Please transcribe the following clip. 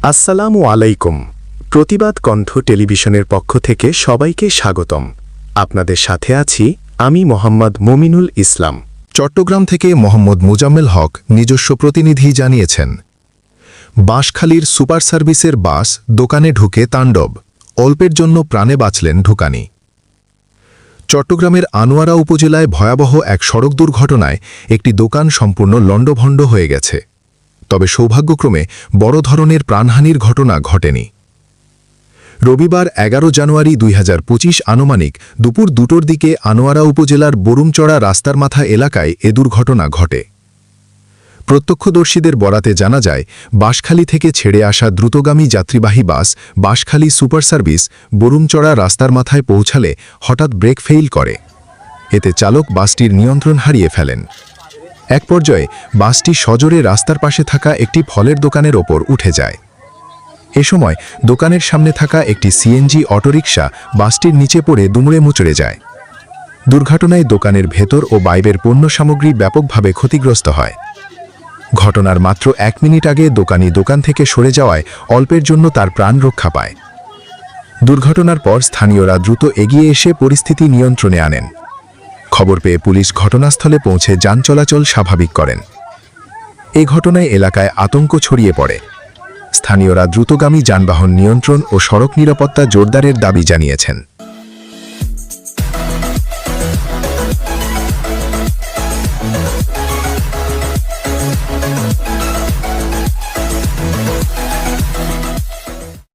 আসসালামু আলাইকুম। প্রতিবাদ কণ্ঠ টেলিভিশনের পক্ষ থেকে সবাইকে স্বাগতম। আপনাদের সাথে আছি আমি মোহাম্মদ মুমিনুল ইসলাম। চট্টগ্রাম থেকে মোহাম্মদ মোজাম্মেল হক নিজস্ব প্রতিনিধি জানিয়েছেন, বাঁশখালীর সুপার সার্ভিসের বাস দোকানে ঢুকে তাণ্ডব, অল্পের জন্য প্রাণে বাঁচলেন ঢুকানি। চট্টগ্রামের আনোয়ারা উপজেলায় ভয়াবহ এক সড়ক দুর্ঘটনায় একটি দোকান সম্পূর্ণ লণ্ডভণ্ড হয়ে গেছে। তবে সৌভাগ্যক্রমে বড় ধরনের প্রাণহানির ঘটনা ঘটেনি। রবিবার ১১ জানুয়ারি ২০২৫ আনুমানিক দুপুর ২টোর দিকে আনোয়ারা উপজেলার বরুমচড়া রাস্তার মাথা এলাকায় এ দুর্ঘটনা ঘটে। প্রত্যক্ষদর্শীদের বরাতে জানা যায়, বাঁশখালী থেকে ছেড়ে আসা দ্রুতগামী যাত্রীবাহী বাস বাঁশখালী সুপার সার্ভিস বরুমচড়া রাস্তার মাথায় পৌঁছালে হঠাৎ ব্রেক ফেইল করে। এতে চালক বাসটির নিয়ন্ত্রণ হারিয়ে ফেলেন। এক পর্যায়ে বাসটি সজোরে রাস্তার পাশে থাকা একটি ফলের দোকানের ওপর উঠে যায়। এ সময় দোকানের সামনে থাকা একটি সিএনজি অটোরিকশা বাসটির নিচে পড়ে দুমড়ে মুচড়ে যায়। দুর্ঘটনায় দোকানের ভেতর ও বাইরের পণ্য সামগ্রী ব্যাপকভাবে ক্ষতিগ্রস্ত হয়। ঘটনার মাত্র ১ মিনিট আগে দোকানি দোকান থেকে সরে যাওয়ায় অল্পের জন্য তার প্রাণ রক্ষা পায়। দুর্ঘটনার পর স্থানীয়রা দ্রুত এগিয়ে এসে পরিস্থিতি নিয়ন্ত্রণে আনেন। খবর পেয়ে পুলিশ ঘটনাস্থলে পৌঁছে যান চলাচল স্বাভাবিক করেন। এই ঘটনায় এলাকায় আতঙ্ক ছড়িয়ে পড়ে। স্থানীয়রা দ্রুতগামী যানবাহন নিয়ন্ত্রণ ও সড়ক নিরাপত্তা জোরদারের দাবি জানিয়েছেন।